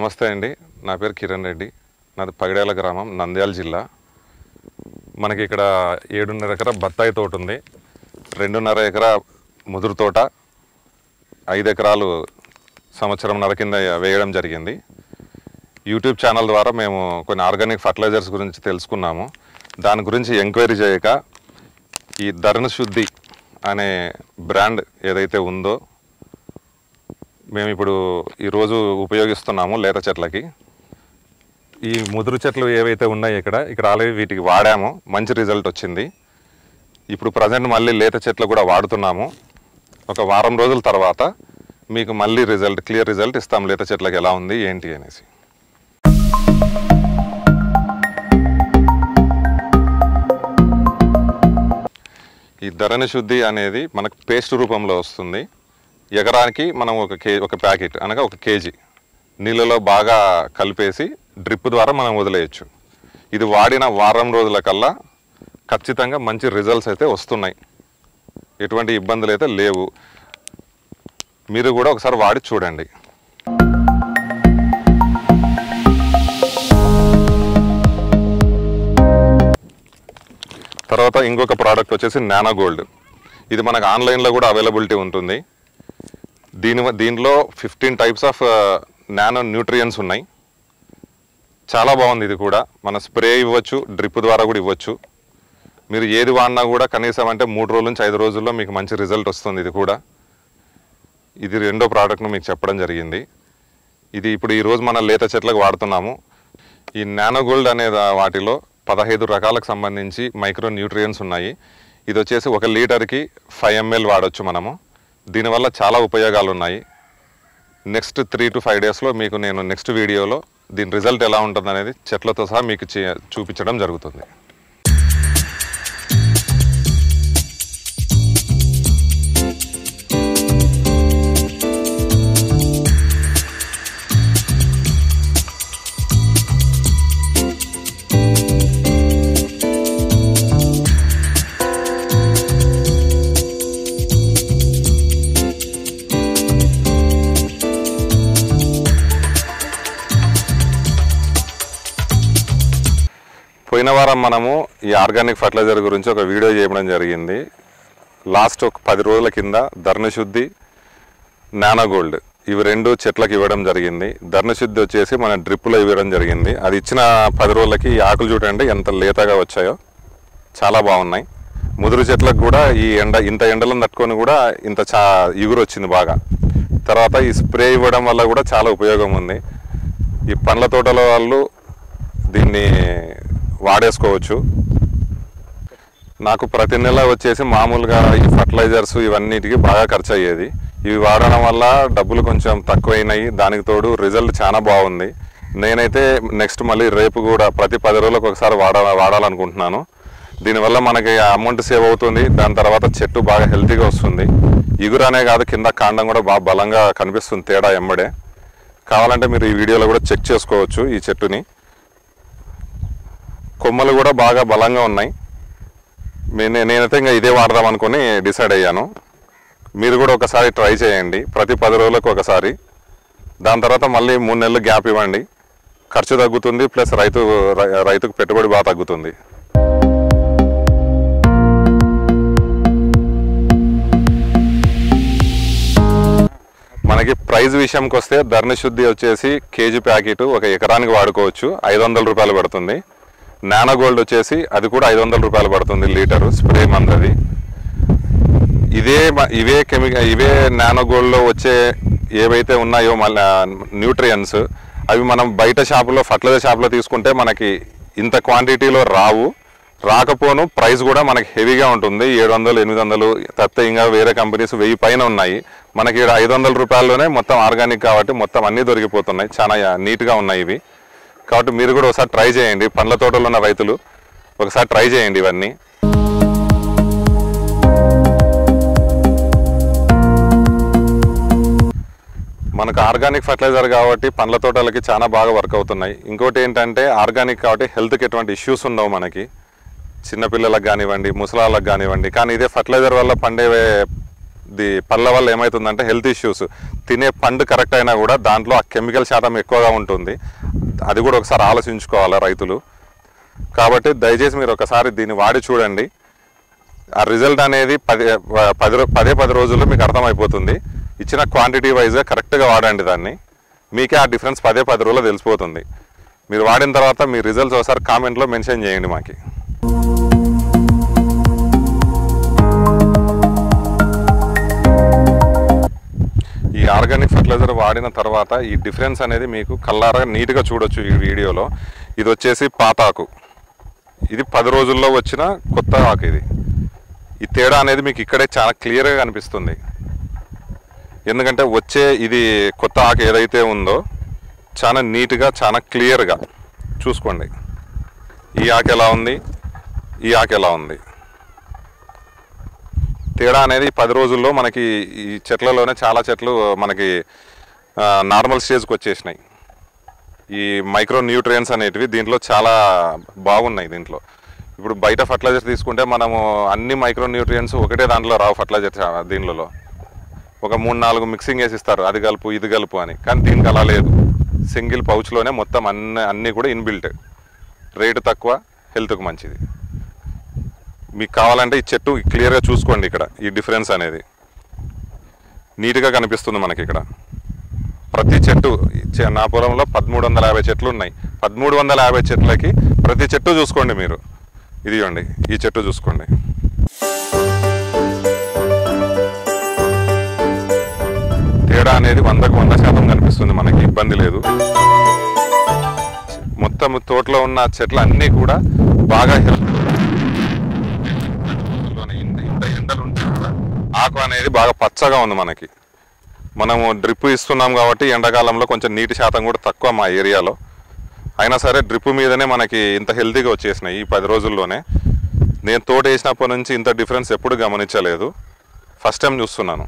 నమస్తే అండి. నా పేరు కిరణ్ రెడ్డి. నాది పగడేల గ్రామం, నంద్యాల జిల్లా. మనకి ఇక్కడ 7.5 ఎకరా బత్తాయి తోట ఉంది, 2.5 ఎకరా ముదురు తోట, 5 ఎకరాలు సంవత్సరంన్నర కింద వేయడం జరిగింది. యూట్యూబ్ ఛానల్ ద్వారా మేము కొన్ని ఆర్గానిక్ ఫర్టిలైజర్స్ గురించి తెలుసుకున్నాము. దాని గురించి ఎంక్వైరీ చేయక ఈ ధరణ శుద్ధి అనే బ్రాండ్ ఏదైతే ఉందో మేము ఇప్పుడు ఈరోజు ఉపయోగిస్తున్నాము లేత చెట్లకి. ఈ ముదురు చెట్లు ఏవైతే ఉన్నాయో ఇక్కడ ఆల్రెడీ వీటికి వాడాము, మంచి రిజల్ట్ వచ్చింది. ఇప్పుడు ప్రజెంట్ మళ్ళీ లేత చెట్లు కూడా వాడుతున్నాము. ఒక వారం రోజుల తర్వాత మీకు మళ్ళీ క్లియర్ రిజల్ట్ ఇస్తాం, లేత చెట్లకి ఎలా ఉంది ఏంటి అనేసి. ఈ ధరణ శుద్ధి అనేది మనకు పేస్ట్ రూపంలో వస్తుంది. ఎకరానికి మనం ఒక ప్యాకెట్ అనగా 1 కేజీ నీళ్ళలో బాగా కలిపేసి డ్రిప్ ద్వారా మనం వదిలేయచ్చు. ఇది వాడిన వారం రోజుల కల్లా ఖచ్చితంగా మంచి రిజల్ట్స్ అయితే వస్తున్నాయి, ఎటువంటి ఇబ్బందులు అయితే లేవు. మీరు కూడా ఒకసారి వాడి చూడండి. తర్వాత ఇంకొక ప్రోడక్ట్ వచ్చేసి నానో గోల్డ్. ఇది మనకు ఆన్లైన్లో కూడా అవైలబిలిటీ ఉంటుంది. దీనిలో 15 టైప్స్ ఆఫ్ నానో న్యూట్రియన్స్ ఉన్నాయి. చాలా బాగుంది. ఇది కూడా మన స్ప్రే ఇవ్వచ్చు, డ్రిప్ ద్వారా కూడా ఇవ్వచ్చు. మీరు ఏది వాడినా కూడా కనీసం అంటే 3 రోజుల నుంచి 5 రోజుల్లో మీకు మంచి రిజల్ట్ వస్తుంది. ఇది రెండో ప్రోడక్ట్ను మీకు చెప్పడం జరిగింది. ఇది ఇప్పుడు ఈరోజు మన లేత చెట్లకు వాడుతున్నాము. ఈ నానో గోల్డ్ అనే వాటిలో 15 రకాలకు సంబంధించి మైక్రో న్యూట్రియన్స్ ఉన్నాయి. ఇది వచ్చేసి 1 లీటర్కి 5 ml వాడవచ్చు మనము. దీనివల్ల చాలా ఉపయోగాలు ఉన్నాయి. నెక్స్ట్ 3 to 5 డేస్లో మీకు నేను నెక్స్ట్ వీడియోలో దీని రిజల్ట్ ఎలా ఉంటుంది అనేది చెట్లతో సహా మీకు చూపించడం జరుగుతుంది. పోయిన వారం మనము ఈ ఆర్గానిక్ ఫర్టిలైజర్ గురించి ఒక వీడియో చేయడం జరిగింది. లాస్ట్ ఒక 10 రోజుల కింద ధరణ శుద్ధి, నానో గోల్డ్ ఇవి 2 చెట్లకు ఇవ్వడం జరిగింది. ధరణ శుద్ధి వచ్చేసి మన డ్రిప్పులో ఇవ్వడం జరిగింది. అది ఇచ్చిన 10 రోజులకి ఈ ఆకులు చూడండి ఎంత లేతగా వచ్చాయో, చాలా బాగున్నాయి. ముదురు చెట్లకు కూడా ఇంత ఎండలను తట్టుకొని కూడా ఇంత ఇగురు వచ్చింది బాగా. తర్వాత ఈ స్ప్రే ఇవ్వడం వల్ల కూడా చాలా ఉపయోగం ఉంది. ఈ పండ్ల తోటల వాళ్ళు దీన్ని వాడేసుకోవచ్చు. నాకు ప్రతి నెల వచ్చేసి మామూలుగా ఈ ఫర్టిలైజర్స్ ఇవన్నిటికి బాగా ఖర్చు అయ్యేది. ఇవి వాడడం వల్ల డబ్బులు కొంచెం తక్కువైనాయి. దానికి తోడు రిజల్ట్ చాలా బాగుంది. నేనైతే నెక్స్ట్ మళ్ళీ రేపు కూడా ప్రతి 10 రోజులకు ఒకసారి వాడాలనుకుంటున్నాను. దీనివల్ల మనకి అమౌంట్ సేవ్ అవుతుంది. దాని తర్వాత చెట్టు బాగా హెల్తీగా వస్తుంది. ఇగురు అనే కాదు, కింద కాండం కూడా బాగా బలంగా కనిపిస్తుంది తేడా ఎమ్మడే. కావాలంటే మీరు ఈ వీడియోలో కూడా చెక్ చేసుకోవచ్చు. ఈ చెట్టుని కొమ్మలు కూడా బాగా బలంగా ఉన్నాయి. నేనైతే ఇంకా ఇదే వాడదాం అనుకుని డిసైడ్ అయ్యాను. మీరు కూడా ఒకసారి ట్రై చేయండి, ప్రతి 10 రోజులకు ఒకసారి. దాని తర్వాత మళ్ళీ 3 నెలలు గ్యాప్ ఇవ్వండి. ఖర్చు తగ్గుతుంది, ప్లస్ రైతుకు పెట్టుబడి బాగా తగ్గుతుంది. మనకి ప్రైస్ విషయంకి వస్తే ధరణ శుద్ధి వచ్చేసి కేజీ ప్యాకెట్ 1 ఎకరానికి వాడుకోవచ్చు, 500 రూపాయలు పడుతుంది. నానో గోల్డ్ వచ్చేసి అది కూడా 500 రూపాయలు పడుతుంది లీటరు స్ప్రే మందది. ఇవే నానో గోల్డ్లో వచ్చే ఏవైతే ఉన్నాయో మళ్ళీ న్యూట్రియన్స్, అవి మనం బయట షాపులో ఫర్టిలైజర్ షాప్లో తీసుకుంటే మనకి ఇంత క్వాంటిటీలో రాకపోను. ప్రైస్ కూడా మనకి హెవీగా ఉంటుంది, 700, 800. తప్ప ఇంకా వేరే కంపెనీస్ 1000 పైన ఉన్నాయి. మనకి 500 రూపాయల్లోనే మొత్తం ఆర్గానిక్ కాబట్టి మొత్తం అన్నీ దొరికిపోతున్నాయి. చాలా నీట్గా ఉన్నాయి ఇవి. కాబట్టి మీరు కూడా ఒకసారి ట్రై చేయండి. పండ్ల తోటలో ఉన్న రైతులు ఒకసారి ట్రై చేయండి ఇవన్నీ. మనకు ఆర్గానిక్ ఫర్టిలైజర్ కాబట్టి పండ్ల తోటలకి చాలా బాగా వర్క్ అవుతున్నాయి. ఇంకోటి ఏంటంటే ఆర్గానిక్ కాబట్టి హెల్త్కి ఎటువంటి ఇష్యూస్ ఉండవు మనకి. చిన్నపిల్లలకు కానివ్వండి, ముసలాళ్ళకు కానివ్వండి. కానీ ఇదే ఫర్టిలైజర్ వల్ల పండే పళ్ళ వల్ల ఏమవుతుందంటే హెల్త్ ఇష్యూస్, తినే పండు కరెక్ట్ అయినా కూడా దాంట్లో ఆ కెమికల్ శాతం ఎక్కువగా ఉంటుంది. అది కూడా ఒకసారి ఆలోచించుకోవాలి రైతులు. కాబట్టి దయచేసి మీరు ఒకసారి దీన్ని వాడి చూడండి. ఆ రిజల్ట్ అనేది 10 రోజుల్లో మీకు అర్థమైపోతుంది. ఇచ్చిన క్వాంటిటీ వైజ్గా కరెక్ట్గా వాడండి దాన్ని, మీకే ఆ డిఫరెన్స్ 10 రోజుల్లో తెలిసిపోతుంది. మీరు వాడిన తర్వాత మీ రిజల్ట్స్ ఒకసారి కామెంట్లో మెన్షన్ చేయండి మాకి. ఈ ఆర్గానిక్ ఫర్టిలైజర్ వాడిన తర్వాత ఈ డిఫరెన్స్ అనేది మీకు కళ్ళారా నీట్గా చూడొచ్చు ఈ వీడియోలో. ఇది వచ్చేసి పాతాకు, ఇది 10 రోజుల్లో వచ్చిన కొత్త ఆకు. ఇది ఈ తేడా అనేది మీకు ఇక్కడే చాలా క్లియర్గా కనిపిస్తుంది. ఎందుకంటే ఇది కొత్త ఆకు ఏదైతే ఉందో చాలా నీట్గా చాలా క్లియర్గా చూసుకోండి. ఈ ఆకు ఎలా ఉంది, ఈ ఆకు ఎలా ఉంది, తేడా అనేది 10 రోజుల్లో మనకి ఈ చెట్లలోనే చాలా చెట్లు మనకి నార్మల్ స్టేజ్కి వచ్చేసినాయి. ఈ మైక్రో న్యూట్రియంట్స్ అనేటివి దీంట్లో చాలా బాగున్నాయి. దీంట్లో ఇప్పుడు బయట ఫర్టిలైజర్ తీసుకుంటే మనము అన్ని మైక్రో న్యూట్రియంట్స్ ఒకటే దాంట్లో రావు. ఫర్టిలైజర్ దీనిలో ఒక 3-4 మిక్సింగ్ వేసిస్తారు, అది కలుపు ఇది కలుపు అని. కానీ దీనికి అలా లేదు, సింగిల్ పౌచ్లోనే మొత్తం అన్నీ కూడా ఇన్బిల్ట్. రేటు తక్కువ, హెల్త్కు మంచిది. మీకు కావాలంటే ఈ చెట్టు క్లియర్గా చూసుకోండి. ఇక్కడ ఈ డిఫరెన్స్ అనేది నీట్గా కనిపిస్తుంది మనకి. ఇక్కడ ప్రతి చెట్టు, నా పొలంలో 1350 చెట్లు ఉన్నాయి. 1350 చెట్లకి ప్రతి చెట్టు చూసుకోండి మీరు. ఇదిగోండి, ఈ చెట్టు చూసుకోండి. తేడా అనేది 100% కనిపిస్తుంది మనకి, ఇబ్బంది లేదు. మొత్తం తోటలో ఉన్న చెట్లు అన్నీ కూడా బాగా ఆకు అనేది బాగా పచ్చగా ఉంది మనకి. మనము డ్రిప్ ఇస్తున్నాం కాబట్టి ఎండాకాలంలో కొంచెం నీటి శాతం కూడా తక్కువ మా ఏరియాలో. అయినా సరే డ్రిప్ మీదనే మనకి ఇంత హెల్తీగా వచ్చేసినాయి ఈ 10 రోజుల్లోనే. నేను తోట వేసినప్పటి నుంచి ఇంత డిఫరెన్స్ ఎప్పుడు గమనించలేదు, ఫస్ట్ టైం చూస్తున్నాను.